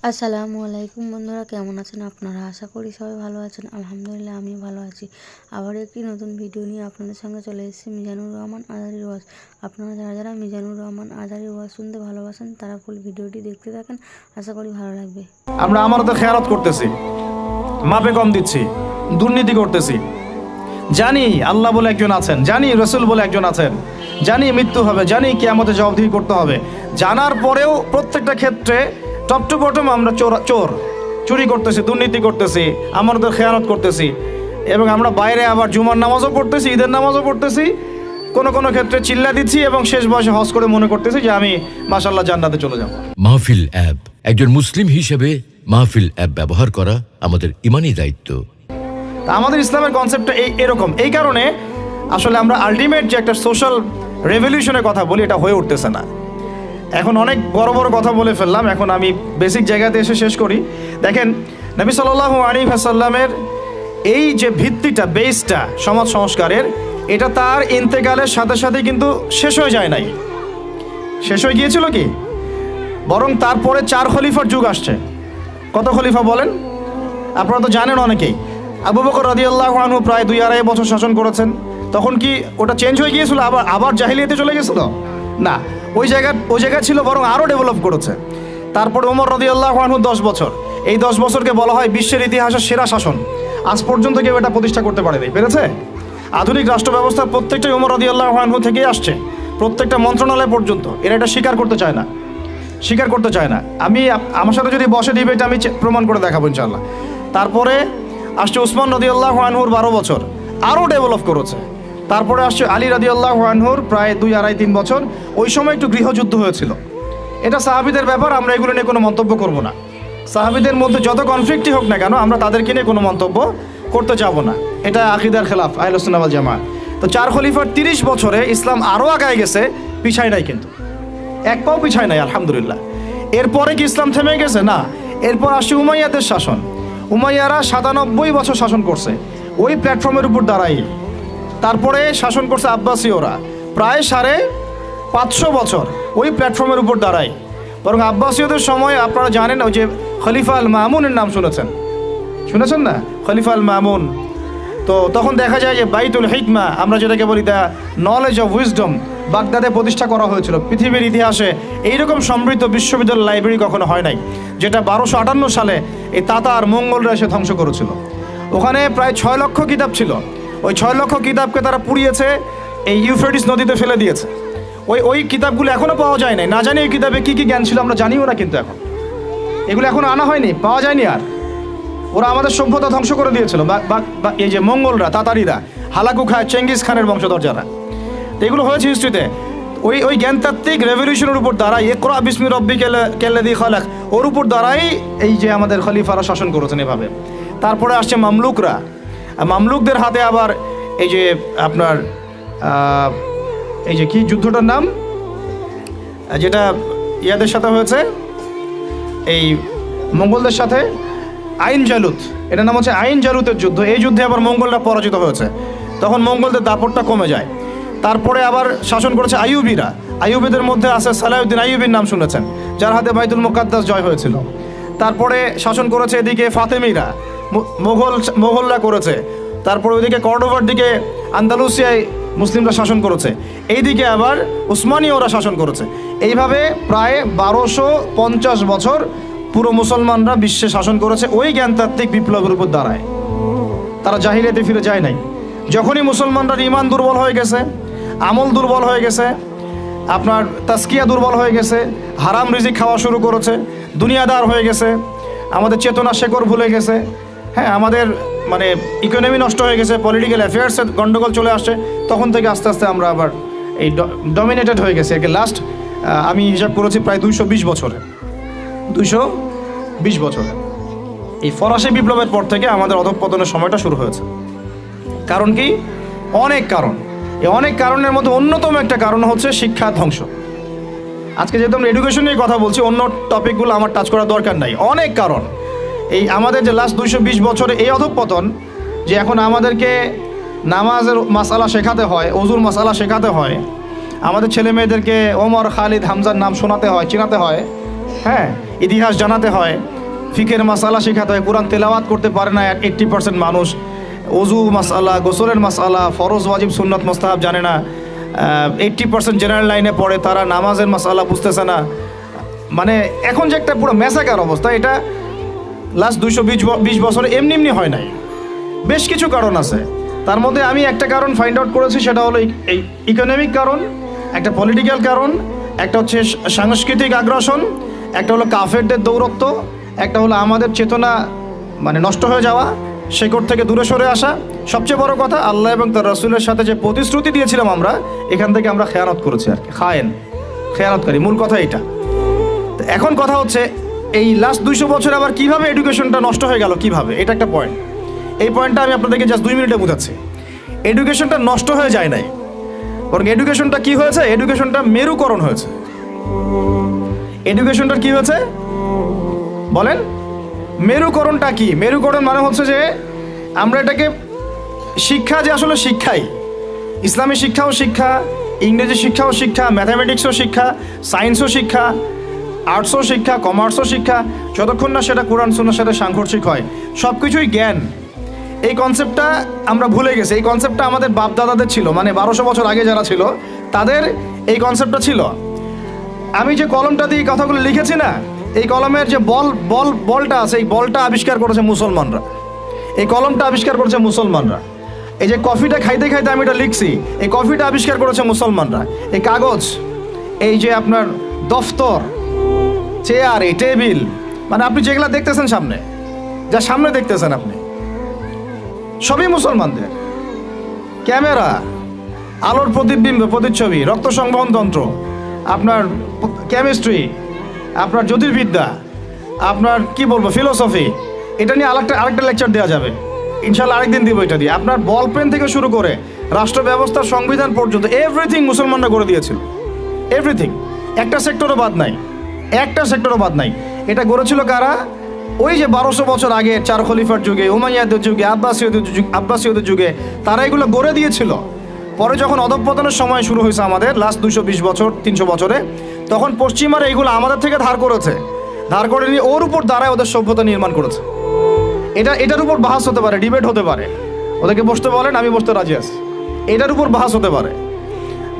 আসসালামু আলাইকুম বন্ধুরা, কেমন আছেন আপনারা? আশা করি সবাই ভালো আছেন। আলহামদুলিল্লাহ আমি ভালো আছি। আবার একটি নতুন ভিডিও নিয়ে আপনাদের সঙ্গে চলে এসেছি মিজানুর রহমান আজহারীর ওয়াজ। আপনারা যারা যারা মিজানুর রহমান আজহারীর ওয়াজ শুনতে ভালোবাসেন তারা ফুল ভিডিওটি দেখতে থাকেন, আশা করি ভালো লাগবে। আমরা আমাদের খেয়ারত করতেছি, মাপে কম দিচ্ছি, দুর্নীতি করতেছি। জানি আল্লাহ বলে একজন আছেন, জানি রসুল বলে একজন আছেন, জানি মৃত্যু হবে, জানি কিয়ামতে জবাবদিহি করতে হবে। জানার পরেও প্রত্যেকটা ক্ষেত্রে টপ টু বটম আমরা চুরি করতেছি, দুর্নীতি করতেছি, আমাদের খেয়ানত করতেছি। এবং আমরা বাইরে আবার জুমার নামাজও পড়তেছি, ঈদের নামাজও পড়তেছি, কোনো কোনো ক্ষেত্রে চিল্লা দিচ্ছি এবং শেষ বয়সে হজ করে মনে করতেছি যে আমি মাশাআল্লাহ জান্নাতে চলে যাব। মাহফিল অ্যাপ, একজন মুসলিম হিসেবে মাহফিল অ্যাপ ব্যবহার করা আমাদের ইমানি দায়িত্ব। আমাদের ইসলামের কনসেপ্টটা এরকম। এই কারণে আসলে আমরা আলটিমেট যে একটা সোশ্যাল রেভলিউশনের কথা বলি, এটা হয়ে উঠতেছে না। এখন অনেক বড় বড় কথা বলে ফেললাম, এখন আমি বেসিক জায়গাতে এসে শেষ করি। দেখেন, নবী সাল্লাল্লাহু আলাইহি ওয়াসাল্লামের এই যে ভিত্তিটা, বেসটা সমাজ সংস্কারের, এটা তার ইন্তেকালের সাথে সাথে কিন্তু শেষ হয়ে যায় নাই, শেষ হয়ে গিয়েছিল কি, বরং তারপরে 4 খলিফার যুগ আসছে। কত খলিফা বলেন? আপনারা তো জানেন অনেকেই। আবু বকর রাদিয়াল্লাহু আনহু প্রায় 2-2.5 বছর শাসন করেছেন। তখন কি ওটা চেঞ্জ হয়ে গিয়েছিল, আবার জাহিলিয়াতে চলে গেছিল? না, ওই জায়গা ছিল, বরং আরও ডেভেলপ করেছে। তারপরে ওমর রাদিয়াল্লাহু আনহু 10 বছর, এই 10 বছরকে বলা হয় বিশ্বের ইতিহাসের সেরা শাসন। আজ পর্যন্ত কেউ এটা প্রতিষ্ঠা করতে পারেনি, পেরেছে? আধুনিক রাষ্ট্র ব্যবস্থার প্রত্যেকটাই ওমর রাদিয়াল্লাহু আনহু থেকেই আসছে, প্রত্যেকটা মন্ত্রণালয় পর্যন্ত। এরা এটা স্বীকার করতে চায় না। আমি আমার সাথে যদি বসে ডিবেট আমি প্রমাণ করে দেখাবো ইনশাআল্লাহ। তারপরে আসছে উসমান রাদিয়াল্লাহু আনহুর 12 বছর, আরও ডেভেলপ করেছে। তারপরে আসছে আলী রাদিয়াল্লাহু আনহুর প্রায় 2-2.5-3 বছর। ওই সময় একটু গৃহযুদ্ধ হয়েছিল। এটা সাহাবীদের ব্যাপার, আমরা এগুলো নিয়ে কোনো মন্তব্য করব না। সাহাবীদের মধ্যে যত কনফ্লিক্টই হোক না কেন, আমরা তাদেরকে নিয়ে কোনো মন্তব্য করতে যাব না। এটা আকীদার খেলাফ আহলুস সুন্নাহ ওয়াল জামাত। তো 4 খলিফার 30 বছরে ইসলাম আরও আগায় গেছে, পিছায় নাই, কিন্তু এক পাও পিছায় নাই, আলহামদুলিল্লাহ। এরপরে কি ইসলাম থেমে গেছে? না। এরপর আসছে উমাইয়াদের শাসন। উমাইয়ারা 97 বছর শাসন করছে ওই প্ল্যাটফর্মের উপর দাঁড়াই। তারপরে শাসন করছে আব্বাসীয়রা প্রায় 550 বছর ওই প্ল্যাটফর্মের উপর দাঁড়াই। বরং আব্বাসীয়দের সময় আপনারা জানেন, ওই যে খলিফা আল মামুনের নাম শুনেছেন না? খলিফা আল মামুন। তো তখন দেখা যায় যে বাইতুল হিকমা, আমরা যেটাকে বলি দ্য নলেজ অফ উইজডম, বাগদাদে প্রতিষ্ঠা করা হয়েছিল। পৃথিবীর ইতিহাসে এইরকম সমৃদ্ধ বিশ্ববিদ্যালয় লাইব্রেরি কখনো হয় নাই, যেটা 1258 সালে এই তাতার মঙ্গলরা এসে ধ্বংস করেছিল। ওখানে প্রায় 6 লক্ষ কিতাব ছিল। ওই 6 লক্ষ কিতাবকে তারা পুড়িয়েছে, এই ইউফ্রেটিস নদীতে ফেলে দিয়েছে। ওই কিতাবগুলো এখনও পাওয়া যায় নাই। না জানি এই কিতাবে কী কী জ্ঞান ছিল আমরা জানিও না, কিন্তু এগুলো এখনও আনা হয়নি, পাওয়া যায়নি। আর ওরা আমাদের সভ্যতা ধ্বংস করে দিয়েছিল। এই যে মঙ্গলরা, তাতারিরা, হালাকু খায়, চেঙ্গিস খানের বংশধর যারা, এগুলো হয়েছে হিস্ট্রিতে। ওই জ্ঞানতাত্ত্বিক রেভলিউশনের উপর দাঁড়াই, ইকরা বিসমি রব্বিকাল্লাযী খালাক, ওর উপর দাঁড়াই এই যে আমাদের খলিফারা শাসন করেছেন এভাবে। তারপরে আসছে মামলুকরা। মামলুকদের হাতে আবার এই যে আপনার এই যে কি যুদ্ধটার নাম, যেটা ইয়াদের সাথে হয়েছে, এই মঙ্গলদের সাথে, আইন জালুত, এটার নাম হচ্ছে আইন জালুতের যুদ্ধ। এই যুদ্ধে আবার মঙ্গলরা পরাজিত হয়েছে, তখন মঙ্গলদের দাপটটা কমে যায়। তারপরে আবার শাসন করেছে আইয়ুবীরা। আইয়ুবীদের মধ্যে আছে সালাউদ্দিন আইয়ুবীর নাম শুনেছেন, যার হাতে বাইতুল মুকাদ্দাস জয় হয়েছিল। তারপরে শাসন করেছে এদিকে ফাতেমিরা, মোগলরা করেছে। তারপরে ওইদিকে কর্ডোভার দিকে আন্দালুসিয়ায় মুসলিমরা শাসন করেছে, এইদিকে আবার উসমানীয়রা শাসন করেছে। এইভাবে প্রায় 1250 বছর পুরো মুসলমানরা বিশ্বে শাসন করেছে ওই জ্ঞানতাত্ত্বিক বিপ্লবের উপর দাঁড়ায়। তারা জাহিলিয়াতে ফিরে যায় নাই। যখনই মুসলমানরা ইমান দুর্বল হয়ে গেছে, আমল দুর্বল হয়ে গেছে, আপনার তাসকিয়া দুর্বল হয়ে গেছে, হারাম রিজিক খাওয়া শুরু করেছে, দুনিয়াদার হয়ে গেছে, আমাদের চেতনা শেকড় ভুলে গেছে, হ্যাঁ, আমাদের মানে ইকোনমি নষ্ট হয়ে গেছে, পলিটিক্যাল অ্যাফেয়ার্সের গন্ডগোল চলে আসছে, তখন থেকে আস্তে আস্তে আমরা আবার এই ডমিনেটেড হয়ে গেছি। একে লাস্ট আমি হিসাব করেছি প্রায় 220 বছরে এই ফরাসি বিপ্লবের পর থেকে আমাদের অধঃপতনের সময়টা শুরু হয়েছে। কারণ কি? অনেক কারণ। এই অনেক কারণের মধ্যে অন্যতম একটা কারণ হচ্ছে শিক্ষা ধ্বংস। আজকে যেহেতু আমরা এডুকেশন নিয়ে কথা বলছি, অন্য টপিকগুলো আমার টাচ করার দরকার নাই। অনেক কারণ। এই আমাদের যে লাস্ট 220 বছরে এই অধঃপতন, যে এখন আমাদেরকে নামাজের মাসালা শেখাতে হয়, ওজুর মাসালা শেখাতে হয়, আমাদের ছেলে মেয়েদেরকে ওমর, খালিদ, হামজার নাম শোনাতে হয়, চিনাতে হয়, হ্যাঁ, ইতিহাস জানাতে হয়, ফিকের মাসালা শেখাতে হয়, কোরআন তেলাওয়াত করতে পারে না 80% মানুষ, ওযু মাসালা, গোসলের মাসালা, ফরজ ওয়াজিব সুন্নাত মুস্তাহাব জানে না, 80% জেনারেল লাইনে পড়ে, তারা নামাজের মাসালা বুঝতেছে না। মানে এখন যে একটা পুরো ম্যাসাকার অবস্থা, এটা লাস্ট 220 বছরে এমনি হয় নাই, বেশ কিছু কারণ আছে। তার মধ্যে আমি একটা কারণ ফাইন্ড আউট করেছি, সেটা হলো এই ইকোনমিক কারণ, একটা পলিটিক্যাল কারণ, একটা হচ্ছে সাংস্কৃতিক আগ্রাসন, একটা হলো কাফেরদের দৌরত্ব, একটা হলো আমাদের চেতনা মানে নষ্ট হয়ে যাওয়া, শেকড় থেকে দূরে সরে আসা। সবচেয়ে বড় কথা, আল্লাহ এবং তার রাসূলের সাথে যে প্রতিশ্রুতি দিয়েছিলাম আমরা, এখান থেকে আমরা খেয়ানত করেছি আর কি, খেয়ানতকারী, মূল কথা এইটা। তো এখন কথা হচ্ছে এই লাস্ট 200 বছর আবার কিভাবে এডুকেশনটা নষ্ট হয়ে গেল, কিভাবে, এটা একটা পয়েন্ট। এই পয়েন্টটা আমি আপনাদেরকে জাস্ট 2 মিনিটে বোঝাচ্ছি। এডুকেশনটা নষ্ট হয়ে যায় নাই, বরং এডুকেশনটা কি হয়েছে, এডুকেশনটা মেরুকরণ হয়েছে। এডুকেশনটার কি হয়েছে বলেন? মেরুকরণটা কি? মেরুকরণ মানে হচ্ছে যে আমরা এটাকে শিক্ষা, যে আসলে শিক্ষাই, ইসলামী শিক্ষাও শিক্ষা, ইংরেজি শিক্ষাও শিক্ষা, ম্যাথামেটিক্সও শিক্ষা, সায়েন্সও শিক্ষা, আর্টসও শিক্ষা, কমার্সও শিক্ষা, যতক্ষণ না সেটা কোরআন সুন্নাহর সাথে সাংঘর্ষিক হয়, সব কিছুই জ্ঞান। এই কনসেপ্টটা আমরা ভুলে গেছি। এই কনসেপ্টটা আমাদের বাপদাদাদের ছিল, মানে 1200 বছর আগে যারা ছিল তাদের এই কনসেপ্টটা ছিল। আমি যে কলমটা দিয়ে কথাগুলো লিখেছি না, এই কলমের যে বলটা আছে, এই বলটা আবিষ্কার করেছে মুসলমানরা, এই কলমটা আবিষ্কার করেছে মুসলমানরা। এই যে কফিটা খাইতে খাইতে আমি এটা লিখছি, এই কফিটা আবিষ্কার করেছে মুসলমানরা। এই কাগজ, এই যে আপনার দফতর, চেয়ার, এই টেবিল, মানে আপনি যেগুলা দেখতেছেন সামনে, যা সামনে দেখতেছেন আপনি, সবই মুসলমানদের। ক্যামেরা, আলোর প্রতিবিম্ব, প্রতিচ্ছবি, রক্ত সংবহন তন্ত্র, আপনার কেমিস্ট্রি, আপনার জ্যোতির্বিদ্যা, আপনার কি বলবো ফিলোসফি, এটা নিয়ে আরেকটা লেকচার দেওয়া যাবে ইনশাল্লাহ, আরেকদিন দিব এটা দিয়ে। আপনার বল পেন থেকে শুরু করে রাষ্ট্র ব্যবস্থার সংবিধান পর্যন্ত এভরিথিং মুসলমানরা করে দিয়েছিল, এভরিথিং, একটা সেক্টরও বাদ নাই, একটা সেক্টরও বাদ নাই। এটা গড়েছিল কারা? ওই যে 1200 বছর আগে 4 খলিফার যুগে, উমাইয়াদের যুগে, আব্বাসীয়দের যুগে, তারা এগুলো গড়ে দিয়েছিল। পরে যখন অধঃপতনের সময় শুরু হয়েছে আমাদের লাস্ট 220 বছর 300 বছরে, তখন পশ্চিমারা এইগুলো আমাদের থেকে ধার করেছে, ধার করে নিয়ে ওর উপর দাঁড়ায় ওদের সভ্যতা নির্মাণ করেছে। এটার উপর বাহাস হতে পারে, ডিবেট হতে পারে, ওদেরকে বসতে বলেন, আমি বসতে রাজি আছি। এটার উপর বাহাস হতে পারে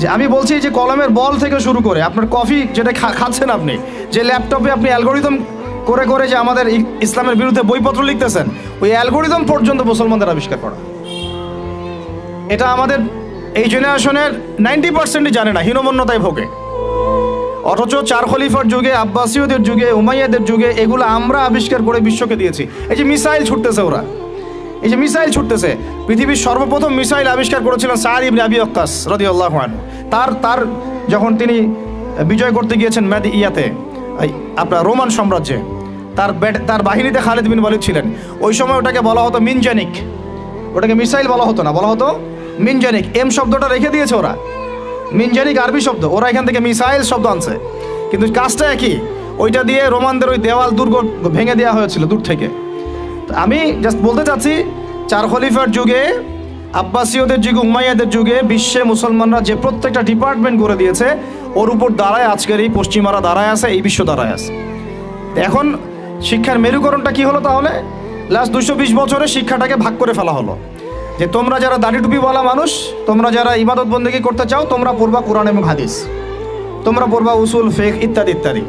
যে আমি বলছি যে কলমের বল থেকে শুরু করে আপনার কফি যেটা খাচ্ছেন আপনি, যে ল্যাপটপে আপনি অ্যালগোরিদম করে করে যে আমাদের ইসলামের বিরুদ্ধে বইপত্র লিখতেছেন, ওই অ্যালগোরিদম পর্যন্ত মুসলমানদের আবিষ্কার করা। এটা আমাদের এই জেনারেশনের 90%ই জানে না, হীনমন্যতায় ভোগে। অথচ 4 খলিফার যুগে, আব্বাসীয়দের যুগে, উমাইয়াদের যুগে এগুলো আমরা আবিষ্কার করে বিশ্বকে দিয়েছি। এই যে মিসাইল ছুটতেছে ওরা, এই যে মিসাইল ছুটতেছে, পৃথিবীর সর্বপ্রথম মিসাইল আবিষ্কার করেছিলেন সাদ ইবনে আবি ওয়াক্কাস রাদিয়াল্লাহু আনহু। তার যখন তিনি বিজয় করতে গিয়েছেন ইয়াতে, আপনার রোমান সাম্রাজ্যে, তার বাহিনীতে খালিদ বিন ওয়ালিদ ছিলেন। ওই সময় ওটাকে বলা হতো মিনজানিক, ওটাকে মিসাইল বলা হতো না, বলা হতো মিনজানিক। এম শব্দটা রেখে দিয়েছে ওরা, মিনজানিক আরবি শব্দ, ওরা এখান থেকে মিসাইল শব্দ আনছে, কিন্তু কাজটা একই। ওইটা দিয়ে রোমানদের ওই দেওয়াল দুর্গ ভেঙে দেওয়া হয়েছিল দূর থেকে। আমি জাস্ট বলতে চাচ্ছি, 4 খলিফার যুগে, আব্বাসীয়দের যুগে, উমাইয়াদের যুগে বিশ্বে মুসলমানরা যে প্রত্যেকটা ডিপার্টমেন্ট করে দিয়েছে, ওর উপর দাঁড়ায় আজকের এই পশ্চিমারা দাঁড়ায় আছে, এই বিশ্ব দাঁড়ায় আছে। এখন শিক্ষার মেরুকরণটা কি হলো তাহলে? লাস্ট 220 বছরে শিক্ষাটাকে ভাগ করে ফেলা হলো, যে তোমরা যারা দাড়ি টুপিওয়ালা মানুষ, তোমরা যারা ইবাদত বন্দেগী করতে চাও, তোমরা পড়বা কোরআন এবং হাদিস, তোমরা পড়বা উসুল, ফিকহ ইত্যাদি ইত্যাদি।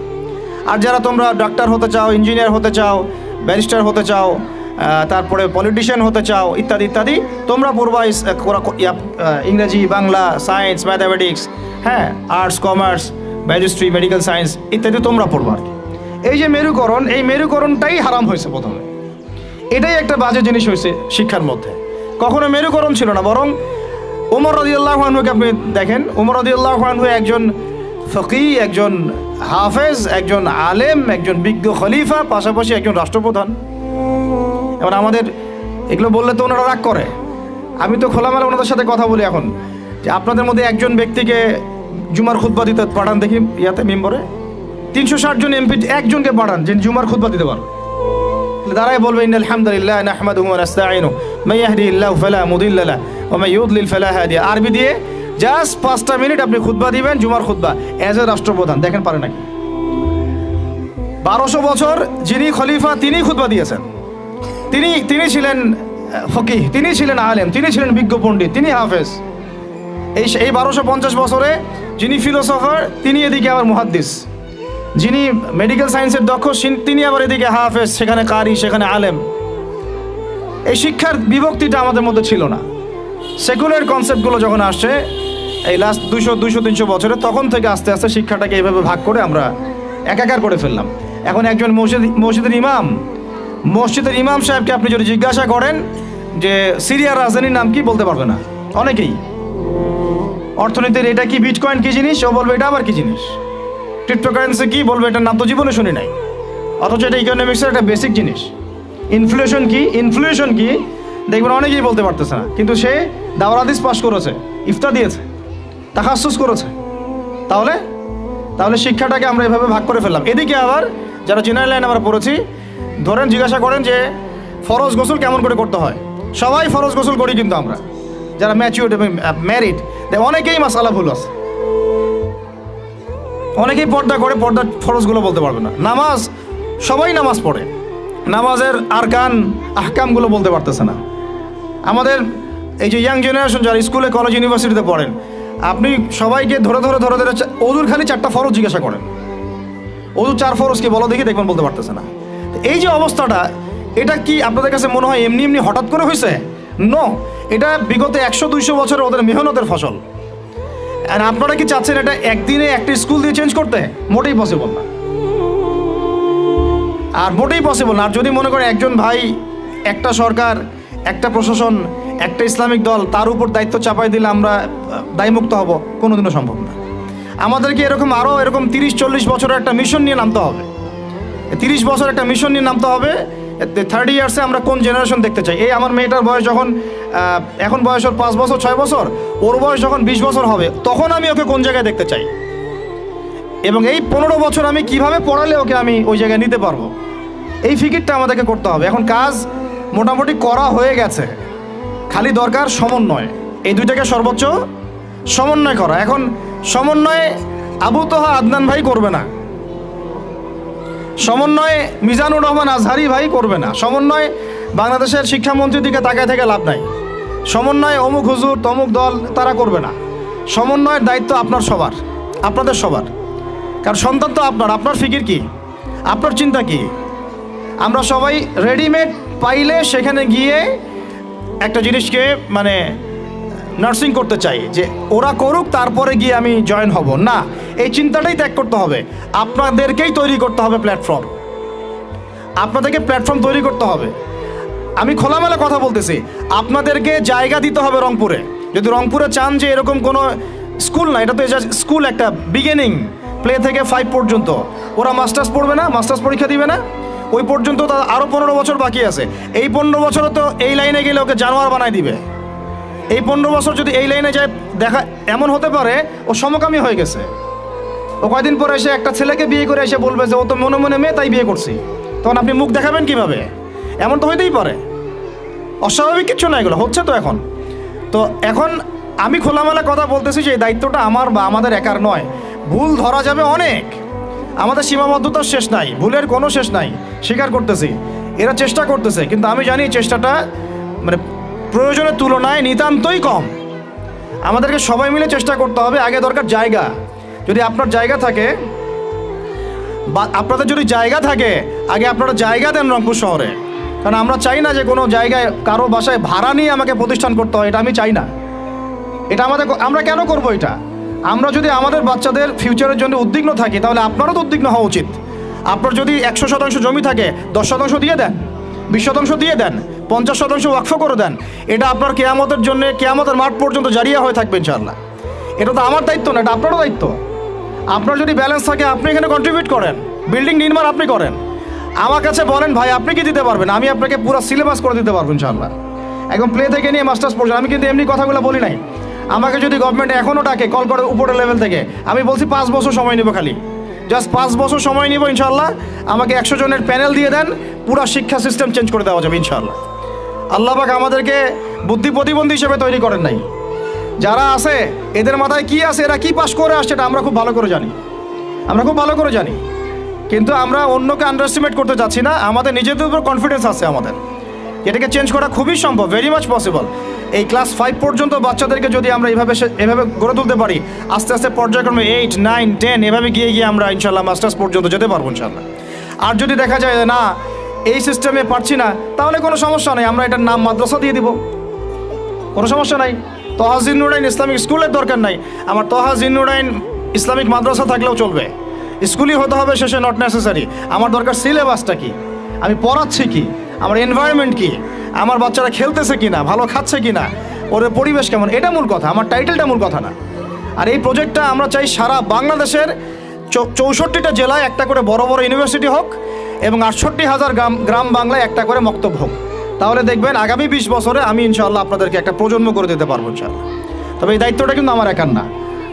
আর যারা তোমরা ডাক্তার হতে চাও, ইঞ্জিনিয়ার হতে চাও, ব্যারিস্টার হতে চাও, তারপরে পলিটিশিয়ান হতে চাও ইত্যাদি ইত্যাদি, তোমরা পড়বা ইংরেজি, বাংলা, সায়েন্স, ম্যাথামেটিক্স, হ্যাঁ, আর্টস, কমার্স, ম্যাজিস্ট্রি, মেডিকেল সায়েন্স ইত্যাদি তোমরা পড়বা আর কি। এই যে মেরুকরণ, এই মেরুকরণটাই হারাম হয়েছে প্রথমে। এটাই একটা বাজে জিনিস হয়েছে শিক্ষার মধ্যে। কখনো মেরুকরণ ছিল না, বরং ওমর রাদিয়াল্লাহু আনহুকে আপনি দেখেন, ওমর রাদিয়াল্লাহু আনহু একজন ফকিহ, একজন হাফেজ, একজন আলেম, একজন বিজ্ঞ খলিফা, পাশাপাশি একজন রাষ্ট্রপ্রধান। এবার আমাদের এগুলো বললে তো ওনারা রাগ করে। আমি তো খোলামেলা ওনাদের সাথে কথা বলি এখন, যে আপনাদের মধ্যে একজন ব্যক্তিকে জুমার খুতবা দিতে পাঠান দেখি, ইয়াতে মেম্বরে 360 জন এমপি একজনকে পাঠান যে জুমার খুতবা দিতে পারেন। দাঁড়ায় বলবে ইন্নাল হামদুলিল্লাহ নাহমাদুহু ওয়া নাস্তাঈনুহু মান ইয়াহদিহিল্লাহু ফালা মুদিল্লা লাহু ওয়া মান ইউদ্লিল ফালা হাদিয়া। আরবি দিয়ে জাস্ট 5টা মিনিট আপনি খুতবা দিবেন, জুমার খুতবা, এজ এ রাষ্ট্রপ্রধান। দেখেন পারে নাকি? 1200 বছর যিনি খলিফা তিনি খুতবা দিয়েছেন, তিনি ছিলেন ফকিহ, তিনি ছিলেন আলেম, তিনি ছিলেন বিজ্ঞ পণ্ডিত, তিনি হাফেজ। এই 1250 বছরে যিনি ফিলোসফার তিনি এদিকে আবার মুহাদ্দিস, যিনি মেডিকেল সায়েন্সের দক্ষ তিনি আবার এদিকে হাফেজ, সেখানে কারি, সেখানে আলেম। এই শিক্ষার বিভক্তিটা আমাদের মধ্যে ছিল না। সেকুলার কনসেপ্টগুলো যখন আসছে এই লাস্ট 200-300 বছরে, তখন থেকে আস্তে আস্তে শিক্ষাটাকে এইভাবে ভাগ করে আমরা একাকার করে ফেললাম। এখন একজন মসজিদের ইমাম সাহেবকে আপনি যদি জিজ্ঞাসা করেন যে সিরিয়ার রাজধানীর নাম কি, বলতে পারবে না অনেকেই। অর্থনীতির এটা কি, বিটকয়েন কি জিনিস, ও বলবে এটা আবার কি জিনিস। ক্রিপ্টোকারেন্সি কি, বলবে এটার নাম তো জীবনে শুনি নাই, অথচ এটা ইকোনমিক্সের একটা বেসিক জিনিস। ইনফ্লেশন কি দেখবেন অনেকেই বলতে পারতেছে না, কিন্তু সে দাওরাত হাদিস পাস করেছে, ইফতা দিয়েছে, তাখাসুস করেছে। তাহলে শিক্ষাটাকে আমরা এভাবে ভাগ করে ফেললাম। এদিকে আবার যারা জেনারেল লাইন আমরা পড়েছি, ধরেন জিজ্ঞাসা করেন যে ফরজ গোসল কেমন করে করতে হয়, সবাই ফরজ গোসল করি, কিন্তু আমরা যারা ম্যাচিউরড এবং ম্যারিড অনেকেই মাসালা ভুল আছে। অনেকেই পর্দা করে, পর্দার ফরজগুলো বলতে পারবে না। নামাজ, সবাই নামাজ পড়ে, নামাজের আরকান আহকামগুলো বলতে পারতেছে না। আমাদের এই যে ইয়াং জেনারেশন যারা স্কুলে, কলেজ, ইউনিভার্সিটিতে পড়েন, আপনি সবাইকে ধরে ওযুর খালি 4টা ফরজ জিজ্ঞাসা করেন, ওযু 4 ফরজ কি বলো দেখি, দেখবেন বলতে পারতেছে না। এই যে অবস্থাটা, এটা কি আপনাদের কাছে মনে হয় এমনি হঠাৎ করে হয়েছে? নো, এটা বিগত 100-200 বছরের ওদের মেহনতের ফসল। আর আপনারা কি চাচ্ছেন এটা একদিনে একটা স্কুল দিয়ে চেঞ্জ করতে? মোটেই পসিবল না, আর মোটেই পসিবল না। আর যদি মনে করেন একজন ভাই, একটা সরকার, একটা প্রশাসন, একটা ইসলামিক দল, তার উপর দায়িত্ব চাপাই দিলে আমরা দায়মুক্ত হব, কোনোদিনও সম্ভব না। আমাদেরকে এরকম 30-40 বছরের একটা মিশন নিয়ে নামতে হবে। 30 বছর একটা মিশন নিয়ে নামতে হবে। 30 ইয়ার্সে আমরা কোন জেনারেশন দেখতে চাই। এই আমার মেয়েটার বয়স যখন, এখন বয়স ওর 5 বছর 6 বছর, ওর বয়স যখন 20 বছর হবে, তখন আমি ওকে কোন জায়গায় দেখতে চাই, এবং এই 15 বছর আমি কিভাবে পড়ালে ওকে আমি ওই জায়গায় নিতে পারবো, এই ফিকিরটা আমাদেরকে করতে হবে। এখন কাজ মোটামুটি করা হয়ে গেছে, খালি দরকার সমন্বয়, এই দুইটাকে সর্বোচ্চ সমন্বয় করা। এখন সমন্বয় আবু তোহা আদনান ভাই করবে না, সমন্বয় মিজানুর রহমান আজহারি ভাই করবে না, সমন্বয় বাংলাদেশের শিক্ষামন্ত্রীর দিকে তাকায় থেকে লাভ নাই, সমন্বয় অমুক হুজুর তমুক দল তারা করবে না। সমন্বয়ের দায়িত্ব আপনাদের সবার। কারণ সন্তান তো আপনার ফিকির কি, আপনার চিন্তা কি। আমরা সবাই রেডিমেড পাইলে সেখানে গিয়ে একটা জিনিসকে মানে নার্সিং করতে চাই, যে ওরা করুক তারপরে গিয়ে আমি জয়েন হব না। এই চিন্তাটাই ত্যাগ করতে হবে। আপনাদেরকেই তৈরি করতে হবে প্ল্যাটফর্ম, আপনাদেরকে প্ল্যাটফর্ম তৈরি করতে হবে। আমি খোলামেলা কথা বলতেছি, আপনাদেরকে জায়গা দিতে হবে রংপুরে। যদি রংপুরে চান যে এরকম কোনো স্কুল না, এটা তো স্কুল একটা বিগিনিং, প্লে থেকে 5 পর্যন্ত, ওরা মাস্টার্স পড়বে না, মাস্টার্স পরীক্ষা দিবে না, ওই পর্যন্ত তার আরও 15 বছর বাকি আছে। এই 15 বছরও তো এই লাইনে গেলে ওকে জানোয়ার বানায় দিবে। এই 15 বছর যদি এই লাইনে যায়, দেখা এমন হতে পারে ও সমকামী হয়ে গেছে। ও কয়দিন পরে এসে একটা ছেলেকে বিয়ে করে এসে বলবে যে ও তো মনে মনে মেয়ে তাই বিয়ে করছি, তখন আপনি মুখ দেখাবেন কিভাবে? এমন তো হইতেই পারে, অস্বাভাবিক কিছু না, এগুলো হচ্ছে তো এখন। তো এখন আমি খোলামেলা কথা বলতেছি যে এই দায়িত্বটা আমার বা আমাদের একার নয়। ভুল ধরা যাবে অনেক, আমাদের সীমাবদ্ধতার শেষ নাই, ভুলের কোনো শেষ নাই, স্বীকার করতেছি। এরা চেষ্টা করতেছে, কিন্তু আমি জানি চেষ্টাটা মানে প্রয়োজনের তুলনায় নিতান্তই কম। আমাদেরকে সবাই মিলে চেষ্টা করতে হবে। আগে দরকার জায়গা। যদি আপনার জায়গা থাকে বা আপনাদের যদি জায়গা থাকে, আগে আপনারা জায়গা দেন রংপুর শহরে। কারণ আমরা চাই না যে কোনো জায়গায় কারো বাসায় ভাড়া নিয়ে আমাকে প্রতিষ্ঠান করতে হয়, এটা আমি চাই না। এটা আমরা কেন করবো এটা? আমরা যদি আমাদের বাচ্চাদের ফিউচারের জন্য উদ্বিগ্ন থাকি, তাহলে আপনারও তো উদ্বিগ্ন হওয়া উচিত। আপনার যদি 100% জমি থাকে, 10% দিয়ে দেন, 20% দিয়ে দেন, 50% ওয়াকফ করে দেন। এটা আপনার কেয়ামতের জন্য, কেয়ামতের মাঠ পর্যন্ত জারিয়া হয়ে থাকবে ইনশাআল্লাহ। এটা তো আমার দায়িত্ব না, এটা আপনারও দায়িত্ব। আপনার যদি ব্যালেন্স থাকে, আপনি এখানে কন্ট্রিবিউট করেন, বিল্ডিং নির্মাণ আপনি করেন। আমার কাছে বলেন ভাই আপনি কি দিতে পারবেন, আমি আপনাকে পুরো সিলেবাস করে দিতে পারবো ইনশাআল্লাহ। একদম প্লে থেকে নিয়ে মাস্টার্স পর্যন্ত। আমি কিন্তু এমনি কথাগুলো বলি নাই। আমাকে যদি গভর্নমেন্ট এখনও ডাকে, কল করে উপরের লেভেল থেকে, আমি বলছি 5 বছর সময় নেব, খালি জাস্ট 5 বছর সময় নিব ইনশাআল্লাহ। আমাকে 100 জনের প্যানেল দিয়ে দেন, পুরো শিক্ষা সিস্টেম চেঞ্জ করে দেওয়া যাবে ইনশাআল্লাহ। আল্লাহ পাক আমাদেরকে বুদ্ধি প্রতিবন্ধী হিসেবে তৈরি করেন নাই। যারা আছে এদের মাথায় কি আছে, এরা কি পাস করে আসছে, এটা আমরা খুব ভালো করে জানি। কিন্তু আমরা অন্যকে আন্ডারএস্টিমেট করতে যাচ্ছি না, আমাদের নিজেদের উপর কনফিডেন্স আছে আমাদের, এটাকে চেঞ্জ করা খুবই সম্ভব, ভেরি মাচ পসিবল। এই ক্লাস 5 পর্যন্ত বাচ্চাদেরকে যদি আমরা এভাবে গড়ে তুলতে পারি, আস্তে আস্তে পর্যায়ক্রমে 8, 9, 10 এভাবে গিয়ে আমরা ইনশাল্লাহ মাস্টার্স পর্যন্ত যেতে পারবো ইনশাল্লাহ। আর যদি দেখা যায় না এই সিস্টেমে পারছি না, তাহলে কোনো সমস্যা নেই, আমরা এটার নাম মাদ্রাসা দিয়ে দিব, কোনো সমস্যা নাই। তহা জিন্নুরাইন ইসলামিক স্কুলের দরকার নাই, আমার তহা জিন্নুরাইন ইসলামিক মাদ্রাসা থাকলেও চলবে, স্কুলই হতে হবে শেষে, নট নেসেসারি। আমার দরকার সিলেবাসটা কি, আমি পড়াচ্ছি কি, আমার এনভায়রনমেন্ট কি, আমার বাচ্চারা খেলতেছে কি না, ভালো খাচ্ছে কি না, ওদের পরিবেশ কেমন, এটা মূল কথা, আমার টাইটেলটা মূল কথা না। আর এই প্রজেক্টটা আমরা চাই সারা বাংলাদেশের 64টা জেলায় একটা করে বড় বড় ইউনিভার্সিটি হোক এবং 68,000 গ্রাম বাংলায় একটা করে মক্তব হোক। তাহলে দেখবেন আগামী 20 বছরে আমি ইনশাআল্লাহ আপনাদেরকে একটা প্রজন্ম করে দিতে পারবো ইনশাআল্লাহ। তবে এই দায়িত্বটা কিন্তু আমার একার না,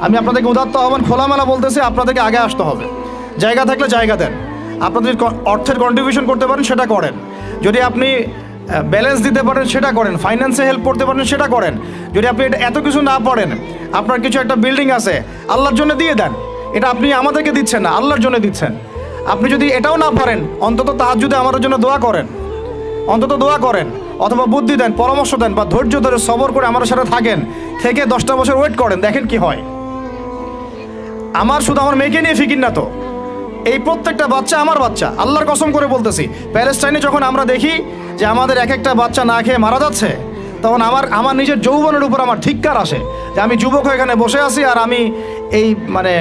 আমি আপনাদেরকে উদাত্ত আহ্বান খোলামেলা বলতেছি, আপনাদেরকে আগে আসতে হবে, জায়গা থাকলে জায়গা দেন, আপনাদের অর্থের কন্ট্রিবিউশন করতে পারেন সেটা করেন, যদি আপনি ব্যালেন্স দিতে পারেন সেটা করেন, ফাইন্যান্সে হেল্প করতে পারেন সেটা করেন, যদি আপনি এটা এত কিছু না পারেন, আপনার কিছু একটা বিল্ডিং আছে আল্লাহর জন্য দিয়ে দেন, এটা আপনি আমাদেরকে দিচ্ছেন না, আল্লাহর জন্য দিচ্ছেন। আপনি যদি এটাও না পারেন, অন্তত তাহাজ্জুদে আমাদের জন্য দোয়া করেন, অন্তত দোয়া করেন, অথবা বুদ্ধি দেন, পরামর্শ দেন, বা ধৈর্য ধরে সবর করে আমার সাথে থাকেন, থেকে 10টা বছর ওয়েট করেন, দেখেন কি হয়। আমার শুধু আমার মেয়েকে নিয়ে ফিকির না তো, এই প্রত্যেকটা বাচ্চা আমার বাচ্চা, আল্লাহর কসম করে বলতেছি। প্যালেস্টাইনে যখন আমরা দেখি যে আমাদের এক একটা বাচ্চা না খেয়ে মারা যাচ্ছে, তখন আমার নিজের যৌবনের উপর আমার ধিক্কার আসে যে আমি যুবক হয়ে এখানে বসে আছি, আর আমি এই মানে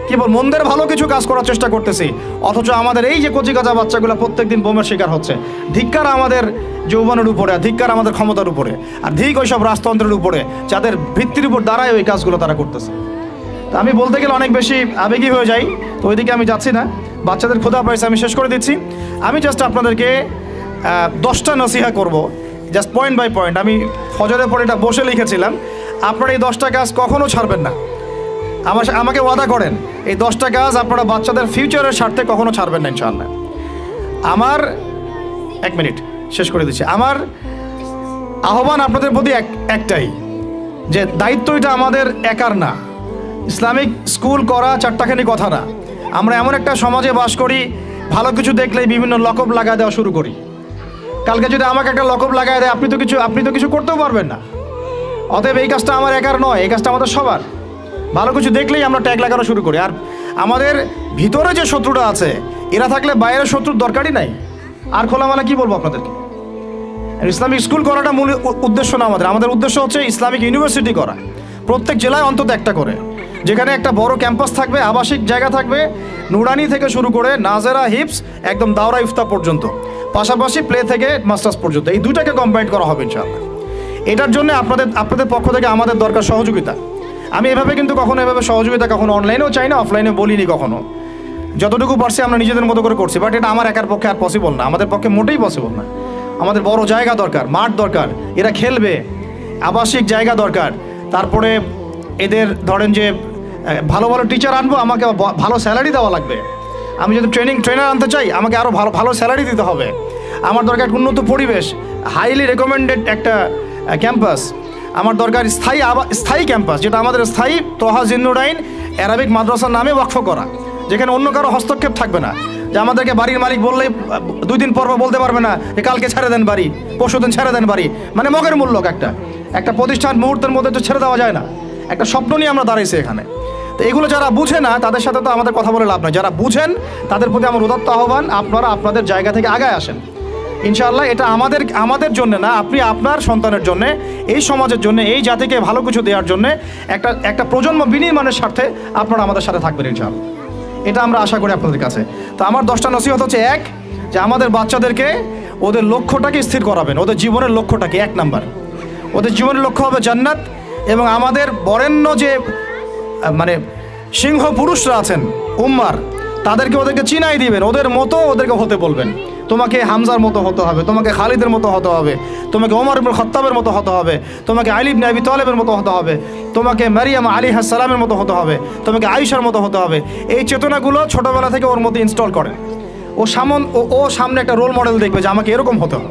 কি বল মন্দের ভালো কিছু কাজ করার চেষ্টা করতেছি, অথচ আমাদের এই যে কচিকাচা বাচ্চাগুলো প্রত্যেকদিন বোমের শিকার হচ্ছে। ধিক্কার আমাদের যৌবনের উপরে, ধিক্কার আমাদের ক্ষমতার উপরে, আর ধিক ওইসব রাজতন্ত্রের উপরে যাদের ভিত্তির উপর দাঁড়ায় ওই কাজগুলো তারা করতেছে। তো আমি বলতে গেলে অনেক বেশি আবেগী হয়ে যাই, তো ওইদিকে আমি যাচ্ছি না, বাচ্চাদের ক্ষুধা পাইছে, আমি শেষ করে দিচ্ছি। আমি জাস্ট আপনাদেরকে 10টা নসিহা করব, জাস্ট পয়েন্ট বাই পয়েন্ট। আমি ফজরের পরে এটা বসে লিখেছিলাম, আপনারা এই 10টা কাজ কখনো ছাড়বেন না, আমাকে ওয়াদা করেন, এই 10টা কাজ আপনারা বাচ্চাদের ফিউচারের স্বার্থে কখনো ছাড়বেন না ইনশাআল্লাহ। আমার 1 মিনিট শেষ করে দিচ্ছি। আমার আহ্বান আপনাদের প্রতি একটাই, যে দায়িত্ব এটা আমাদের একার না, ইসলামিক স্কুল করা চারটাখানি কথা না। আমরা এমন একটা সমাজে বাস করি, ভালো কিছু দেখলেই বিভিন্ন লকব লাগায় দেওয়া শুরু করি। কালকে যদি আমাকে একটা লকব লাগায় দেয়, আপনি তো কিছু করতেও পারবেন না। অতএব এই কাজটা আমার একার নয়, এই কাজটা আমাদের সবার। ভালো কিছু দেখলেই আমরা ট্যাগ লাগানো শুরু করি, আর আমাদের ভিতরে যে শত্রুটা আছে, এরা থাকলে বাইরের শত্রুর দরকারই নাই। আর খোলামেলা কি বলবো আপনাদেরকে, ইসলামিক স্কুল করাটা মূল উদ্দেশ্য না আমাদের উদ্দেশ্য হচ্ছে ইসলামিক ইউনিভার্সিটি করা, প্রত্যেক জেলায় অন্তত একটা করে, যেখানে একটা বড় ক্যাম্পাস থাকবে, আবাসিক জায়গা থাকবে, নুরানি থেকে শুরু করে নাজেরা, হিপস, একদম দাওরা ইফতা পর্যন্ত, পাশাপাশি প্লে থেকে মাস্টার্স পর্যন্ত, এই দুইটাকে কম্বাইন করা হবে ইনশাআল্লাহ। এটার জন্য আপনাদের পক্ষ থেকে আমাদের দরকার সহযোগিতা। আমি এভাবে কিন্তু কখনো এভাবে সহযোগিতা কখনো অনলাইনেও চাই না, অফলাইনে বলিনি কখনো। যতটুকু পারছি আমরা নিজেদের মতো করে করছি, বাট এটা আমার একার পক্ষে আর পসিবল না, আমাদের পক্ষে মোটেই পসিবল না। আমাদের বড় জায়গা দরকার, মাঠ দরকার, এরা খেলবে, আবাসিক জায়গা দরকার, তারপরে এদের ধরেন যে ভালো ভালো টিচার আনবো, আমাকে ভালো স্যালারি দেওয়া লাগবে। আমি যদি ট্রেনার আনতে চাই, আমাকে আরও ভালো স্যালারি দিতে হবে। আমার দরকার একটা উন্নত পরিবেশ, হাইলি রেকমেন্ডেড একটা ক্যাম্পাস। আমার দরকার স্থায়ী ক্যাম্পাস, যেটা আমাদের স্থায়ী তহা জিন্নুরাইন অ্যারাবিক মাদ্রাসার নামে ওয়াকফ করা, যেখানে অন্য কারো হস্তক্ষেপ থাকবে না, যে আমাদেরকে বাড়ির মালিক বললেই 2 দিন পর বলতে পারবে না যে কালকে ছেড়ে দেন বাড়ি, পরশুদিন ছেড়ে দেন বাড়ি, মানে মগের মূল্যক একটা প্রতিষ্ঠান মুহূর্তের মধ্যে তো ছেড়ে দেওয়া যায় না। একটা স্বপ্ন নিয়ে আমরা দাঁড়াইছি এখানে। তো এগুলো যারা বুঝে না তাদের সাথে তো আমাদের কথা বলে লাভ নয়, যারা বুঝেন তাদের প্রতি আমার উদাত্ত আহ্বান, আপনারা আপনাদের জায়গা থেকে আগায় আসেন ইনশাআল্লাহ। এটা আমাদের জন্য না, আপনি আপনার সন্তানের জন্য, এই সমাজের জন্য, এই জাতিকে ভালো কিছু দেওয়ার জন্য একটা প্রজন্ম বিনির্মাণের স্বার্থে আপনারা আমাদের সাথে থাকবেন ইনশাআল্লাহ। এটা আমরা আশা করি আপনাদের কাছে। তো আমার 10টা নসিহত হচ্ছে, 1, যে আমাদের বাচ্চাদেরকে ওদের লক্ষ্যটাকে স্থির করাবেন, ওদের জীবনের লক্ষ্যটাকে 1 নাম্বার, ওদের জীবনের লক্ষ্য হবে জান্নাত। এবং আমাদের বরেণ্য যে মানে সিংহ পুরুষরা আছেন উম্মার, ওদেরকে চিনাই দিবেন, ওদের মতো ওদেরকে হতে বলবেন। তোমাকে হামজার মতো হতে হবে, তোমাকে খালিদের মতো হতে হবে, তোমাকে ওমর ইবনে খাত্তাবের মতো হতে হবে, তোমাকে আলী ইবনে আবি তালেবের মতো হতে হবে, তোমাকে মারিয়াম আলাইহিস সালামের মতো হতে হবে, তোমাকে আয়েশার মতো হতে হবে। এই চেতনাগুলো ছোটবেলা থেকে ওর মধ্যে ইনস্টল করেন। ও সামনে একটা রোল মডেল দেখবে যে আমাকে এরকম হতে হবে।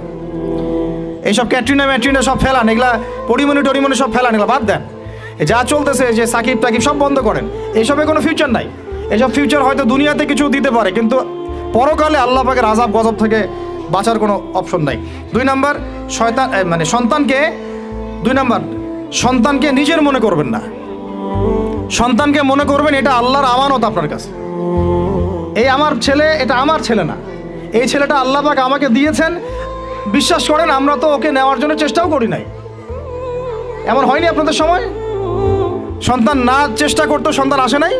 এইসব ক্যাটরিনা সব ফেলান, এগুলা পরিমণি সব ফেলান, এগুলো বাদ দেন। যা চলতেছে যে সাকিব টাকিব সব বন্ধ করেন, এইসবে কোনো ফিউচার নাই। এসব ফিউচার হয়তো দুনিয়াতে কিছু দিতে পারে, কিন্তু পরকালে আল্লাহ পাকের আযাব গজব থেকে বাঁচার কোনো অপশন নাই। 2 নাম্বার, সন্তানকে নিজের মনে করবেন না। সন্তানকে মনে করবেন এটা আল্লাহর আমানত আপনার কাছে। এই আমার ছেলে, এটা আমার ছেলে না, এই ছেলেটা আল্লাহ পাক আমাকে দিয়েছেন। বিশ্বাস করেন আমরা তো ওকে নেওয়ার জন্য চেষ্টাও করি নাই। এমন হয়নি আপনাদের সময়? সন্তান না চেষ্টা করতো সন্তান আসে নাই?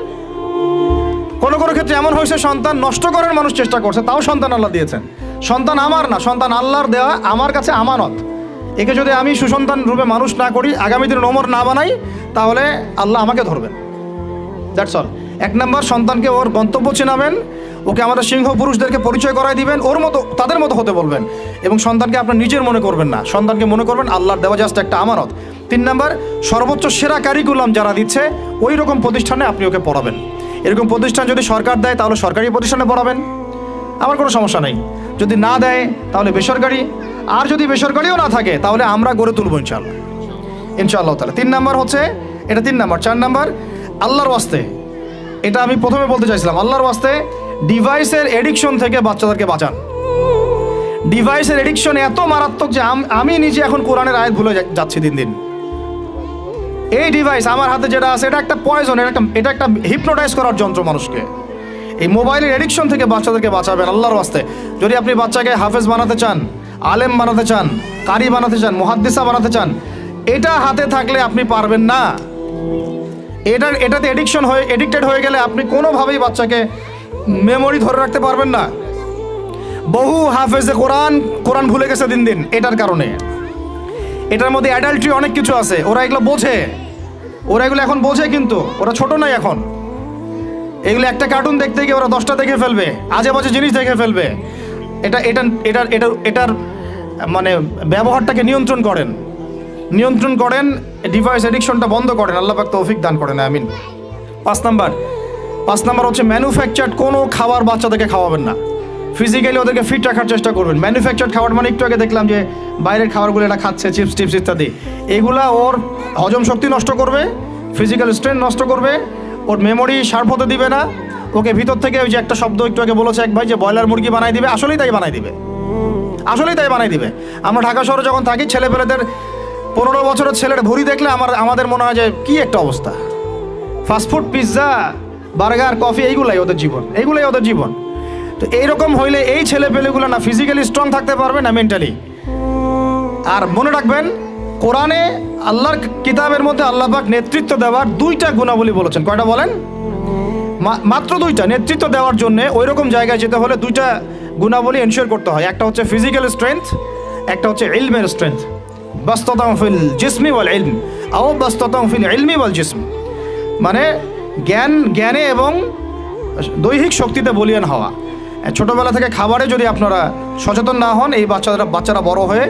কোনো কোনো ক্ষেত্রে এমন হয়েছে সন্তান নষ্ট করার মানুষ চেষ্টা করছে, তাও সন্তান আল্লাহ দিয়েছেন। সন্তান আমার না, সন্তান আল্লাহর দেওয়া, আমার কাছে আমানত। একে যদি আমি সুসন্তান রূপে মানুষ না করি, আগামী দিনে ওমর না বানাই, তাহলে আল্লাহ আমাকে ধরবেন। That's all. 1 নাম্বার, সন্তানকে ওর গন্তব্য চেনাবেন, ওকে আমাদের সিংহ পুরুষদেরকে পরিচয় করায় দিবেন, ওর মতো তাদের মতো হতে বলবেন, এবং সন্তানকে আপনার নিজের মনে করবেন না, সন্তানকে মনে করবেন আল্লাহর দেওয়া জাস্ট একটা আমানত। 3 নাম্বার, সর্বোচ্চ সেরা কারিকুলাম যারা দিচ্ছে ওই রকম প্রতিষ্ঠানে আপনি ওকে পড়াবেন। এরকম প্রতিষ্ঠান যদি সরকার দেয় তাহলে সরকারি প্রতিষ্ঠানে পড়াবেন, আমার কোনো সমস্যা নেই। যদি না দেয় তাহলে বেসরকারি, আর যদি বেসরকারিও না থাকে তাহলে আমরা গড়ে তুলবো ইনশাআল্লাহ তাআলা। 3 নাম্বার হচ্ছে এটা, 3 নাম্বার। 4 নাম্বার, আল্লাহর ওয়াস্তে, এটা আমি প্রথমে বলতে চাইছিলাম, আল্লাহর ওয়াস্তে ডিভাইসের এডিকশন থেকে বাচ্চাদেরকে বাঁচান। ডিভাইসের এডিকশন এত মারাত্মক যে আমি নিজে এখন কোরআনের আয়াত ভুলে যাচ্ছি দিন দিন। এই ডিভাইস আমার হাতে যেটা আছে এটা একটা পয়জন, এটা একটা হিপনোটাইজ করার যন্ত্র মানুষকে। এই মোবাইলের এডিকশন থেকে বাচ্চাদেরকে বাঁচাবেন আল্লাহর ওয়াস্তে। যদি আপনি বাচ্চাকে হাফেজ বানাতে চান, আলেম বানাতে চান, কারি বানাতে চান, মুহাদ্দিসা বানাতে চান, এটা হাতে থাকলে আপনি পারবেন না। এটাতে এডিক্টেড হয়ে গেলে আপনি কোনোভাবেই বাচ্চাকে মেমোরি ধরে রাখতে পারবেন না। বহু হাফেজে কোরআন ভুলে গেছে দিন দিন এটার কারণে। এটার মধ্যে অ্যাডাল্ট্রি অনেক কিছু আছে, ওরা এগুলো বোঝে, ওরা এগুলো এখন বোঝে, কিন্তু ওরা ছোট নয় এখন। এগুলো একটা কার্টুন দেখতে গিয়ে ওরা 10টা দেখে ফেলবে, আজে বাজে জিনিস দেখে ফেলবে। এটার মানে ব্যবহারটাকে নিয়ন্ত্রণ করেন, ডিভাইস এডিকশনটা বন্ধ করেন। আল্লাহ পাক তৌফিক দান করেন, আমিন। 5 নাম্বার হচ্ছে ম্যানুফ্যাকচার্ড কোনো খাবার বাচ্চাদেরকে খাওয়াবেন না। ফিজিক্যালি ওদেরকে ফিট রাখার চেষ্টা করবেন। ম্যানুফ্যাকচার্ড খাবার মানে একটু আগে দেখলাম যে বাইরের খাবারগুলো এটা খাচ্ছে, চিপস টিপস ইত্যাদি, এগুলা ওর হজম শক্তি নষ্ট করবে, ফিজিক্যাল স্ট্রেংথ নষ্ট করবে, ওর মেমোরি শার্প হতে দিবে না, ওকে ভিতর থেকে ওই যে একটা শব্দ একটু আগে বলেছে এক ভাই যে ব্রয়লার মুরগি বানাই দিবে, আসলেই তাই বানাই দিবে। আমরা ঢাকা শহরে যখন থাকি, ছেলেপেলেদের 15 বছরের ছেলের ভুঁড়ি দেখলে আমাদের মনে হয় যে কি একটা অবস্থা। ফাস্টফুড, পিৎজা, বার্গার, কফি, এইগুলাই ওদের জীবন। তো এইরকম হইলে এই ছেলেপেলেগুলো না ফিজিক্যালি স্ট্রং থাকতে পারবে না মেন্টালি। আর মনে রাখবেন, কোরআনে আল্লাহর কিতাবের মধ্যে আল্লাহ পাক নেতৃত্ব দেওয়ার 2টা গুণাবলী বলেছেন। কয়টা বলেন? মাত্র 2টা। নেতৃত্ব দেওয়ার জন্য ওই রকম জায়গায় যেতে হলে 2টা গুণাবলী এনশিওর করতে হয়। একটা হচ্ছে ফিজিক্যাল স্ট্রেংথ, একটা হচ্ছে ইলমের স্ট্রেংথ। বাস্তাতাম ফিল জিসমি ওয়াল ইলম আও বাস্তাতাম ফিল ইলমি ওয়াল জিসম, মানে জ্ঞানে এবং দৈহিক শক্তিতে বলীয়ান হওয়া। ছোটোবেলা থেকে খাবারে যদি আপনারা সচেতন না হন, এই বাচ্চারা বড় হয়ে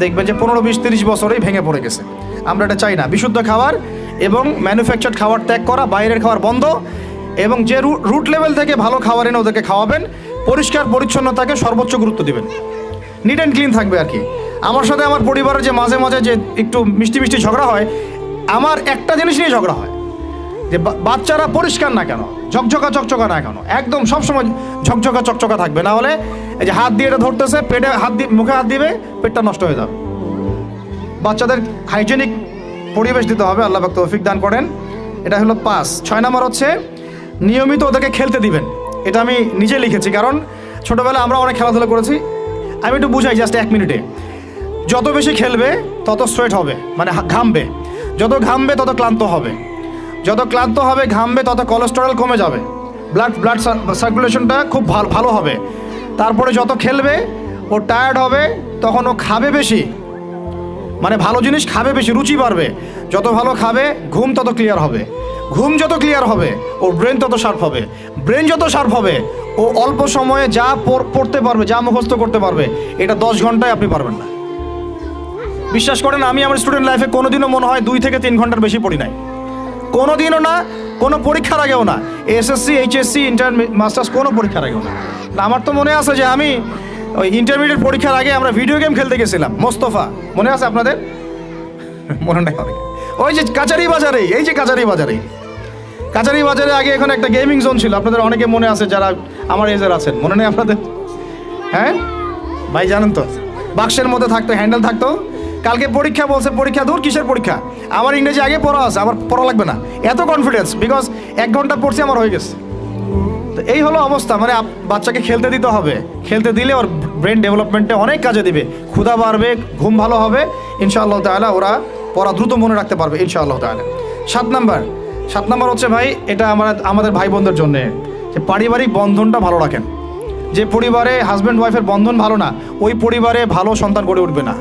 দেখবেন যে 15, 20, 30 বছরেই ভেঙে পড়ে গেছে। আমরা এটা চাই না। বিশুদ্ধ খাবার এবং ম্যানুফ্যাকচার্ড খাবার ত্যাগ করা, বাইরের খাবার বন্ধ, এবং যে রুট লেভেল থেকে ভালো খাবার এনে ওদেরকে খাওয়াবেন। পরিষ্কার পরিচ্ছন্নতাকে সর্বোচ্চ গুরুত্ব দিবেন, নিট অ্যান্ড ক্লিন থাকবে আর কি। আমার সাথে আমার পরিবারের যে মাঝে মাঝে যে একটু মিষ্টি ঝগড়া হয়, আমার একটা জিনিস নিয়ে ঝগড়া হয় যে বাচ্চারা পরিষ্কার না কেন, চকচকা না কেন, একদম সবসময় চকচকা থাকবে, না হলে এই যে হাত দিয়ে এটা ধরতেছে, পেটে হাত দিয়ে, মুখে হাত দিবে, পেটটা নষ্ট হয়ে যাবে। বাচ্চাদের হাইজেনিক পরিবেশ দিতে হবে, আল্লাহ পাক তৌফিক দান করেন। এটা হলো 5। 6 নাম্বার হচ্ছে নিয়মিত ওদেরকে খেলতে দিবেন। এটা আমি নিজে লিখেছি, কারণ ছোটোবেলায় আমরা অনেক খেলাধুলা করেছি। আমি একটু বুঝাই জাস্ট 1 মিনিটে। যত বেশি খেলবে তত সোয়েট হবে, মানে ঘামবে, যত ঘামবে তত ক্লান্ত হবে, যত ক্লান্ত হবে ঘামবে তত কোলেস্টেরল কমে যাবে, ব্লাড সার্কুলেশনটা খুব ভালো হবে। তারপরে যত খেলবে ও টায়ার্ড হবে, তখন ও খাবে বেশি, মানে ভালো জিনিস খাবে বেশি, রুচি বাড়বে। যত ভালো খাবে ঘুম তত ক্লিয়ার হবে, ঘুম যত ক্লিয়ার হবে ওর ব্রেন তত শার্প হবে, ব্রেন যত শার্প হবে ও অল্প সময়ে যা পড়তে পারবে, যা মুখস্থ করতে পারবে, এটা 10 ঘন্টায় আপনি পারবেন না। বিশ্বাস করেন, আমি আমার স্টুডেন্ট লাইফে কোনোদিনও মনে হয় 2 থেকে 3 ঘন্টার বেশি পড়ি নাই, কোনোদিনও না, কোনো পরীক্ষার আগেও না, এসএসসি, এইচএসসি, ইন্টার, মাস্টার্স, কোনো পরীক্ষার আগেও না। আমার তো মনে আছে যে আমি ওই ইন্টারমিডিয়েট পরীক্ষার আগে আমরা ভিডিও গেম খেলতে গেছিলাম, মোস্তফা, মনে আছে আপনাদের? মনে নাই অনেক। ওই যে কাচারি বাজারে, এই যে কাচারি বাজারে আগে এখানে একটা গেমিং জোন ছিল, আপনাদের অনেকে মনে আছে যারা আমার এজের আছেন, মনে নেই আপনাদের? হ্যাঁ ভাই, জানেন তো, বাক্সের মধ্যে থাকতো, হ্যান্ডেল থাকতো। কালকে পরীক্ষা বলছে, পরীক্ষা দূর, কিসের পরীক্ষা, আমার ইংরেজি আগে পড়া আছে, আমার পড়া লাগবে না, এত কনফিডেন্স, বিকজ 1 ঘন্টা পড়ছি আমার হয়ে গেছে। তো এই হলো অবস্থা, মানে বাচ্চাকে খেলতে দিতে হবে, খেলতে দিলে ওর ব্রেন ডেভেলপমেন্টে অনেক কাজে দিবে, ক্ষুধা বাড়বে, ঘুম ভালো হবে ইনশাআল্লাহ তাআলা, ওরা পড়া দ্রুত মনে রাখতে পারবে ইনশাআল্লাহ তাআলা। 7 নাম্বার হচ্ছে ভাই, এটা আমাদের ভাই বোনদের জন্যে, যে পারিবারিক বন্ধনটা ভালো রাখেন। যে পরিবারে হাজব্যান্ড ওয়াইফের বন্ধন ভালো না, ওই পরিবারে ভালো সন্তান গড়ে উঠবে না।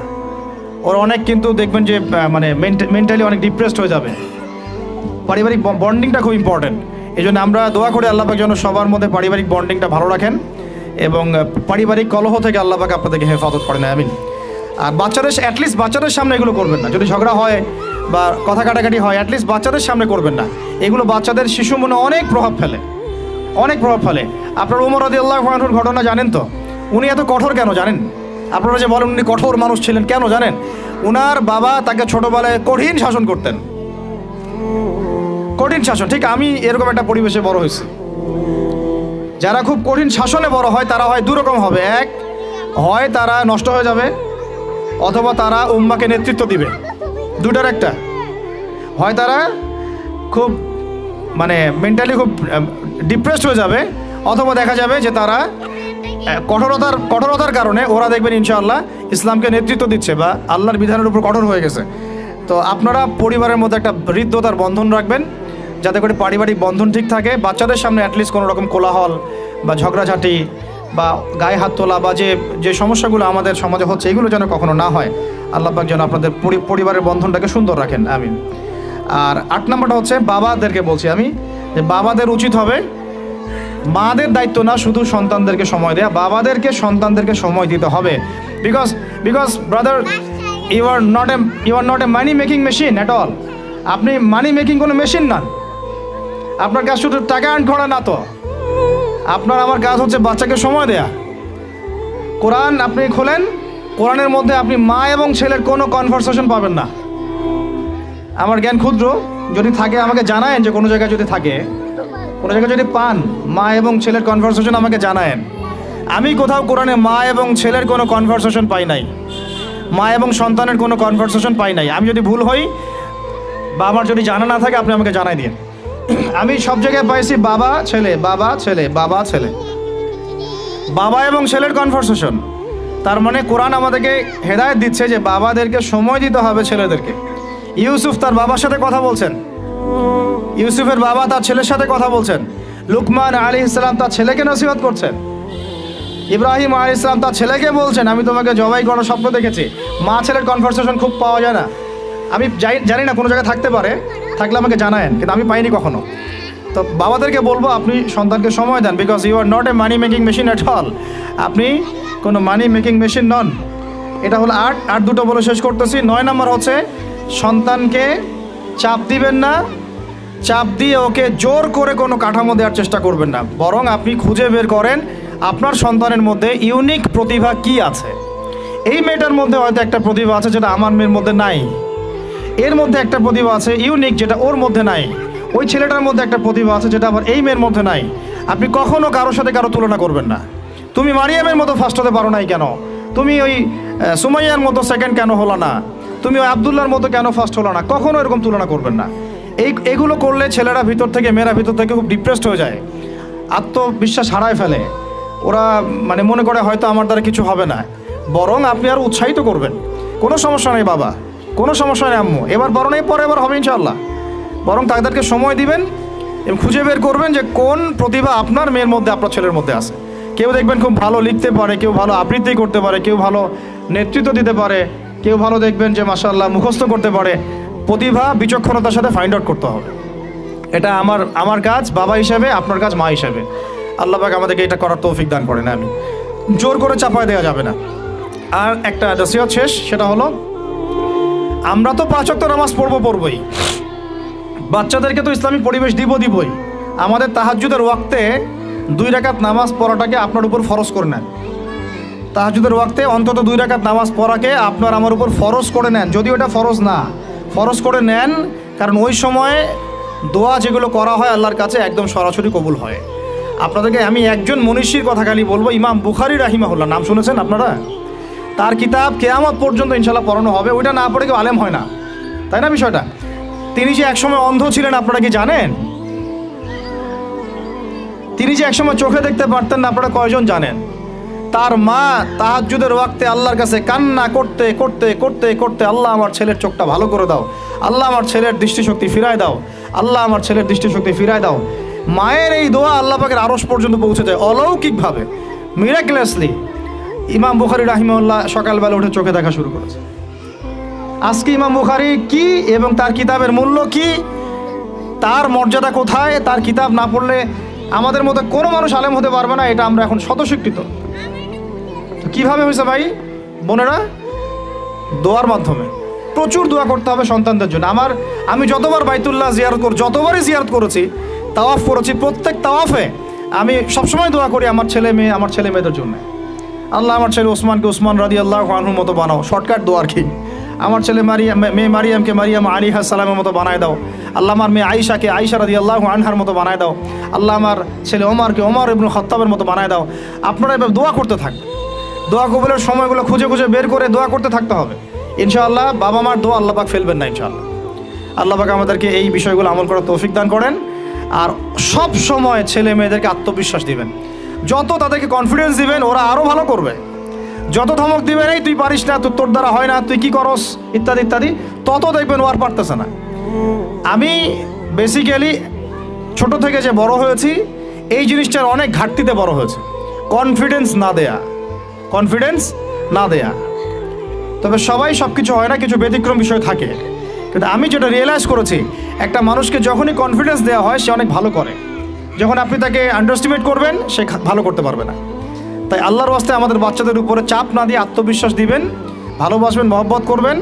ওর অনেক কিন্তু দেখবেন যে মানে মেন্টালি অনেক ডিপ্রেসড হয়ে যাবে। পারিবারিক বন্ডিংটা খুব ইম্পর্টেন্ট। এই জন্য আমরা দোয়া করি আল্লাহ পাক যেন সবার মধ্যে পারিবারিক বন্ডিংটা ভালো রাখেন এবং পারিবারিক কলহ থেকে আল্লাহ পাক আপনাদেরকে হেফাজত করেন, আমিন। আর অ্যাটলিস্ট বাচ্চাদের সামনে এগুলো করবেন না। যদি ঝগড়া হয় বা কথা কাটাকাটি হয়, অ্যাটলিস্ট বাচ্চাদের সামনে করবেন না। এগুলো বাচ্চাদের শিশু মনে অনেক প্রভাব ফেলে। আপনার উমর রাদিয়াল্লাহু আনহুর ঘটনা জানেন তো? উনি এত কঠোর কেন জানেন? আপনারা যে বলেন উনি কঠোর মানুষ ছিলেন, কেন জানেন? উনার বাবা তাকে ছোটবেলায় কঠিন শাসন করতেন, কঠিন শাসন। ঠিক আমি এরকম একটা পরিবেশে বড় হয়েছি। যারা খুব কঠিন শাসনে বড় হয় তারা হয় দুরকম হবে। হয় তারা নষ্ট হয়ে যাবে, অথবা তারা উম্মাকে নেতৃত্ব দিবে। দুটার একটা, হয় তারা খুব মানে মেন্টালি খুব ডিপ্রেসড হয়ে যাবে, অথবা দেখা যাবে যে তারা কঠোরতার কারণে ওরা দেখবেন ইনশাআল্লাহ ইসলামকে নেতৃত্ব দিচ্ছে বা আল্লাহর বিধানের উপর কঠোর হয়ে গেছে। তো আপনারা পরিবারের মধ্যে একটা হৃদ্যতার বন্ধন রাখবেন, যাতে করে পারিবারিক বন্ধন ঠিক থাকে। বাচ্চাদের সামনে অ্যাটলিস্ট কোনো রকম কোলাহল বা ঝগড়াঝাটি বা গায়ে হাত তোলা বা যে সমস্যাগুলো আমাদের সমাজে হচ্ছে, এগুলো যেন কখনো না হয়। আল্লাহ পাক যেন আপনাদের পরিবারের বন্ধনটাকে সুন্দর রাখেন, আমিন। আর 8 নম্বরটা হচ্ছে বাবাদেরকে বলছি আমি, যে বাবাদের উচিত হবে, মাদের দায়িত্ব না শুধু সন্তানদেরকে সময় দেয়া, বাবাদেরকে সন্তানদেরকে সময় দিতে হবে। Because brother, you are not a money making machine at all. আপনি মানি মেকিং কোনো মেশিন না। আপনার কাজ শুধু টাকা আর্ন করা না তো, আপনার আমার কাজ হচ্ছে বাচ্চাকে সময় দেয়া। কোরআন আপনি খোলেন, কোরআনের মধ্যে আপনি মা এবং ছেলের কোনো কনভারসেশন পাবেন না। আমার জ্ঞান ক্ষুদ্র, যদি থাকে আমাকে জানায়েন, যে কোনো জায়গায় যদি থাকে, কোনো জায়গায় যদি পান মা এবং ছেলের কনভারসেশন আমাকে জানায়েন। আমি কোথাও কোরআনে মা এবং ছেলের কোনো কনভারসেশন পাই নাই, মা এবং সন্তানের কোনো কনভারসেশন পাই নাই। আমি যদি ভুল হই বা আমার যদি জানা না থাকে আপনি আমাকে জানাই দিন। আমি সব জায়গায় পাইছি বাবা ছেলে, বাবা ছেলে, বাবা ছেলে, বাবা এবং ছেলের কনভারসেশন। তার মানে কোরআন আমাদেরকে হেদায়েত দিচ্ছে যে বাবাদেরকে সময় দিতে হবে ছেলেদেরকে। ইউসুফ তার বাবার সাথে কথা বলছেন, ইউসুফের বাবা তার ছেলের সাথে কথা বলছেন, লুকমান আলাইহিস সালাম তার ছেলেকে নসিহত করছেন, ইব্রাহিম আলাইহিস সালাম তার ছেলেকে বলছেন আমি তোমাকে জবাই করার স্বপ্ন দেখেছি। মা ছেলের কনভারসেশন খুব পাওয়া যায় না। আমি জানি না, কোনো জায়গায় থাকতে পারে, থাকলে আমাকে জানায়েন, কিন্তু আমি পাইনি কখনো। তো বাবাদেরকে বলবো আপনি সন্তানকে সময় দেন, because you are not a money making machine at all. আপনি কোনো মানি মেকিং মেশিন নন। এটা হলো 8 দুটো বলে শেষ করতেছি। 9 নম্বর হচ্ছে সন্তানকে চাপ দিবেন না, চাপ দিয়ে ওকে জোর করে কোনো কাঠামো দেওয়ার চেষ্টা করবেন না, বরং আপনি খুঁজে বের করেন আপনার সন্তানের মধ্যে ইউনিক প্রতিভা কি আছে। এই মেয়েটার মধ্যে হয়তো একটা প্রতিভা আছে যেটা আমার মেয়ের মধ্যে নাই, এর মধ্যে একটা প্রতিভা আছে ইউনিক যেটা ওর মধ্যে নাই, ওই ছেলেটার মধ্যে একটা প্রতিভা আছে যেটা আবার এই মেয়ের মধ্যে নাই। আপনি কখনো কারোর সাথে কারো তুলনা করবেন না। তুমি মারিয়ামের মতো ফার্স্ট হতে পারো নাই কেন, তুমি ওই সুমাইয়ার মতো সেকেন্ড কেন হলো না, তুমি ওই আবদুল্লাহর মতো কেন ফার্স্ট হলো না, কখনো এরকম তুলনা করবেন না। এইগুলো করলে ছেলেরা ভিতর থেকে, মেয়েরা ভিতর থেকে খুব ডিপ্রেসড হয়ে যায়, আত্মবিশ্বাস হারায় ফেলে। ওরা মানে মনে করে হয়তো আমার দ্বারা কিছু হবে না। বরং আপনি আর উৎসাহিত করবেন, কোনো সমস্যা নেই বাবা, কোনো সমস্যা নেই আম্মু, এবার বড় নেই পরে এবার হবে ইনশাআল্লাহ। বরং তাদেরকে সময় দিবেন এবং খুঁজে বের করবেন যে কোন প্রতিভা আপনার মেয়ের মধ্যে, আপনার ছেলের মধ্যে আছে। কেউ দেখবেন খুব ভালো লিখতে পারে, কেউ ভালো আবৃত্তি করতে পারে, কেউ ভালো নেতৃত্ব দিতে পারে, কেউ ভালো দেখবেন যে মাশাআল্লাহ মুখস্থ করতে পারে। প্রতিভা বিচক্ষণতার সাথে ফাইন্ড আউট করতে হবে। এটা আমার কাজ বাবা হিসেবে, আপনার কাজ মা হিসেবে। আল্লাহ পাক আমাদেরকে এটা করার তৌফিক দান করেন, আমি জোর করে চাপায় দেওয়া যাবে না। আর একটা নসিহত শেষ, সেটা হলো আমরা তো 5 ওয়াক্ত নামাজ পড়বই, বাচ্চাদেরকে তো ইসলামিক পরিবেশ দিবই। আমাদের তাহাজ্জুদের ওয়াক্তে 2 রাকাত নামাজ পড়াটাকে আপনার উপর ফরজ করে নেন। তাহাজ্জুদের ওয়াক্তে অন্তত 2 রাকাত নামাজ পড়াকে আপনার আমার উপর ফরজ করে নেন। যদিও এটা ফরজ না, ফরজ করে নেন, কারণ ওই সময় দোয়া যেগুলো করা হয় আল্লাহর কাছে একদম সরাসরি কবুল হয়। আপনাদেরকে আমি একজন মনীষীর কথা খালি বলবো, ইমাম বুখারী রাহিমাহুল্লাহ, নাম শুনেছেন আপনারা? তার কিতাব কিয়ামত পর্যন্ত ইনশাল্লাহ পড়ানো হবে, ওইটা না পড়ে কেউ আলেম হয় না, তাই না বিষয়টা? তিনি যে একসময় অন্ধ ছিলেন আপনারা কি জানেন? তিনি যে একসময় চোখে দেখতে পারতেন না আপনারা কয়জন জানেন? তার মা তাহাজ্জুদের ওয়াক্তে আল্লাহর কাছে কান্না করতে করতে করতে করতে, আল্লাহ আমার ছেলের চোখটা ভালো করে দাও, আল্লাহ আমার ছেলের দৃষ্টিশক্তি ফিরায় দাও, আল্লাহ আমার ছেলের দৃষ্টিশক্তি ফিরায় দাও। মায়ের এই দোয়া আল্লাহ পাকের আরশ পর্যন্ত পৌঁছে যায় অলৌকিকভাবে, মিরাকুলাসলি। ইমাম বুখারী রাহিমাহুল্লাহ সকালবেলা উঠে চোখে দেখা শুরু করেছে। আজকে ইমাম বুখারী কি এবং তার কিতাবের মূল্য কি, তার মর্যাদা কোথায়, তার কিতাব না পড়লে আমাদের মতো কোনো মানুষ আলেম হতে পারবে না, এটা আমরা এখন স্বতঃস্বীকৃত। তো কীভাবে হয়েছে ভাই বোনেরা? দোয়ার মাধ্যমে। প্রচুর দোয়া করতে হবে সন্তানদের জন্য। আমি যতবার বাইতুল্লাহ যতবারই জিয়ারত করেছি, তাওয়াফ করেছি, প্রত্যেক তাওয়াফে আমি সবসময় দোয়া করি আমার ছেলে মেয়েদের জন্য। আল্লাহ আমার ছেলে ওসমানকে ওসমান রাদিয়াল্লাহু আনহুর মতো বানাও, শর্টকাট দোয়া আর কি। আমার ছেলে মেয়ে মারিয়ামকে মারিয়াম আলাইহিস সালামের মতো বানায় দাও। আল্লাহ আমার মেয়ে আয়েশাকে আয়েশা রাদিয়াল্লাহু আনহার মতো বানায় দাও। আল্লাহ আমার ছেলে ওমরকে ওমর ইবনে খাত্তাবের মতো বানায় দাও। আপনারা এভাবে দোয়া করতে থাকবেন। দোয়া কবুলের সময়গুলো খুঁজে খুঁজে বের করে দোয়া করতে থাকতে হবে ইনশাআল্লাহ। বাবা মার দোয়া আল্লাহ পাক ফেলবেন না ইনশাআল্লাহ। আল্লাহ পাক আমাদেরকে এই বিষয়গুলো আমল করার তৌফিক দান করেন। আর সব সময় ছেলে মেয়েদেরকে আত্মবিশ্বাস দিবেন। যত তাদেরকে কনফিডেন্স দিবেন ওরা আরও ভালো করবে। যত ধমক দিবেন এই তুই পারিস না, তোর দ্বারা হয় না, তুই কি করস, ইত্যাদি ইত্যাদি, তত দেখবেন ও আর পারতেছে না। আমি বেসিক্যালি ছোট থেকে যে বড় হয়েছি এই জিনিসটার অনেক ঘাটতিতে বড় হয়েছে, কনফিডেন্স না দেয়া। তবে সবাই সব কিছু হয় না, কিছু ব্যতিক্রম বিষয় থাকে। কিন্তু আমি যেটা রিয়েলাইজ করেছি, একটা মানুষকে যখনই কনফিডেন্স দেওয়া হয় সে অনেক ভালো করে। যখন আপনি তাকে আন্ডারস্টিমেট করবেন সে ভালো করতে পারবে না। তাই আল্লাহর ওয়াস্তে আমাদের বাচ্চাদের উপরে চাপ না দিয়ে আত্মবিশ্বাস দিবেন, ভালোবাসবেন, মহব্বত করবেন,